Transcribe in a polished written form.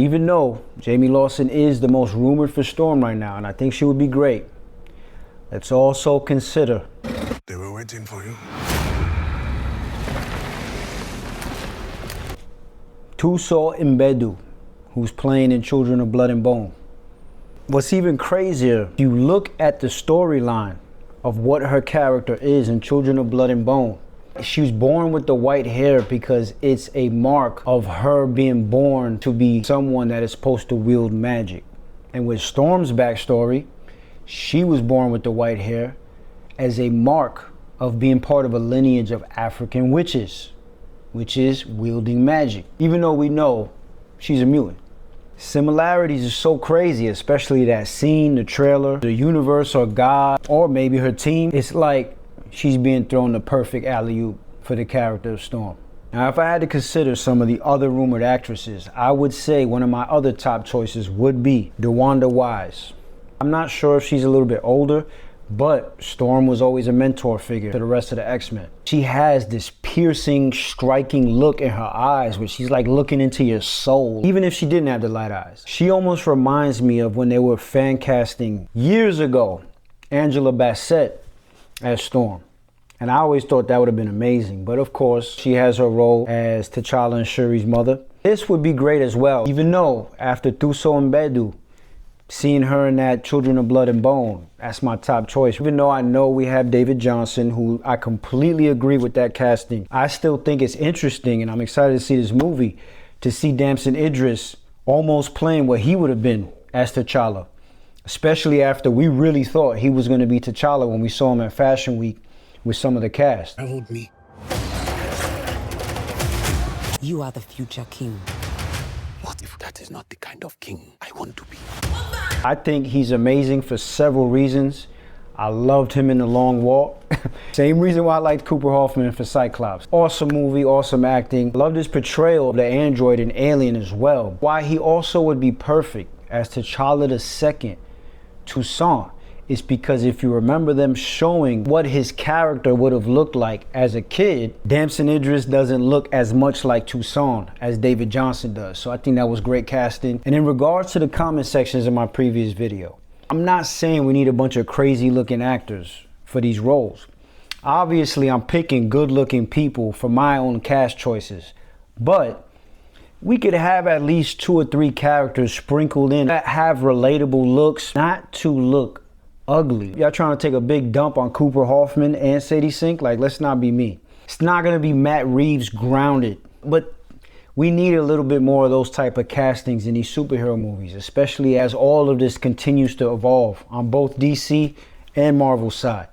Even though Jamie Lawson is the most rumored for Storm right now, and I think she would be great, let's also consider. They were waiting for you. Thuso Mbedu, who's playing in Children of Blood and Bone. What's even crazier, if you look at the storyline of what her character is in Children of Blood and Bone, she was born with the white hair because it's a mark of her being born to be someone that is supposed to wield magic. And with Storm's backstory, she was born with the white hair as a mark of being part of a lineage of African witches, which is wielding magic, even though we know she's a mutant. Similarities are so crazy, especially that scene, the trailer, the universe or God, or maybe her team. It's like she's being thrown the perfect alley-oop for the character of Storm. Now, if I had to consider some of the other rumored actresses, I would say one of my other top choices would be DeWanda Wise. I'm not sure if she's a little bit older, but Storm was always a mentor figure to the rest of the X-Men. She has this piercing, striking look in her eyes where she's like looking into your soul, even if she didn't have the light eyes. She almost reminds me of when they were fan casting years ago, Angela Bassett as Storm. And I always thought that would have been amazing. But of course, she has her role as T'Challa and Shuri's mother. This would be great as well, even though after Thuso Mbedu, seeing her in that Children of Blood and Bone, that's my top choice. Even though I know we have David Johnson, who I completely agree with that casting, I still think it's interesting, and I'm excited to see this movie, to see Damson Idris almost playing what he would have been as T'Challa. Especially after we really thought he was going to be T'Challa when we saw him at Fashion Week with some of the cast. Hold me. You are the future king. What if that is not the kind of king I want to be? I think he's amazing for several reasons. I loved him in The Long Walk. Same reason why I liked Cooper Hoffman for Cyclops. Awesome movie, awesome acting. Loved his portrayal of the android in Alien as well. Why he also would be perfect as T'Challa II, Toussaint, is because if you remember them showing what his character would have looked like as a kid, Damson Idris doesn't look as much like Toussaint as David Johnson does. So I think that was great casting. And in regards to the comment sections in my previous video, I'm not saying we need a bunch of crazy looking actors for these roles. Obviously, I'm picking good looking people for my own cast choices, but we could have at least 2 or 3 characters sprinkled in that have relatable looks, not to look ugly. Y'all trying to take a big dump on Cooper Hoffman and Sadie Sink? Like, let's not be me. It's not gonna be Matt Reeves grounded, but we need a little bit more of those type of castings in these superhero movies, especially as all of this continues to evolve on both DC and Marvel side.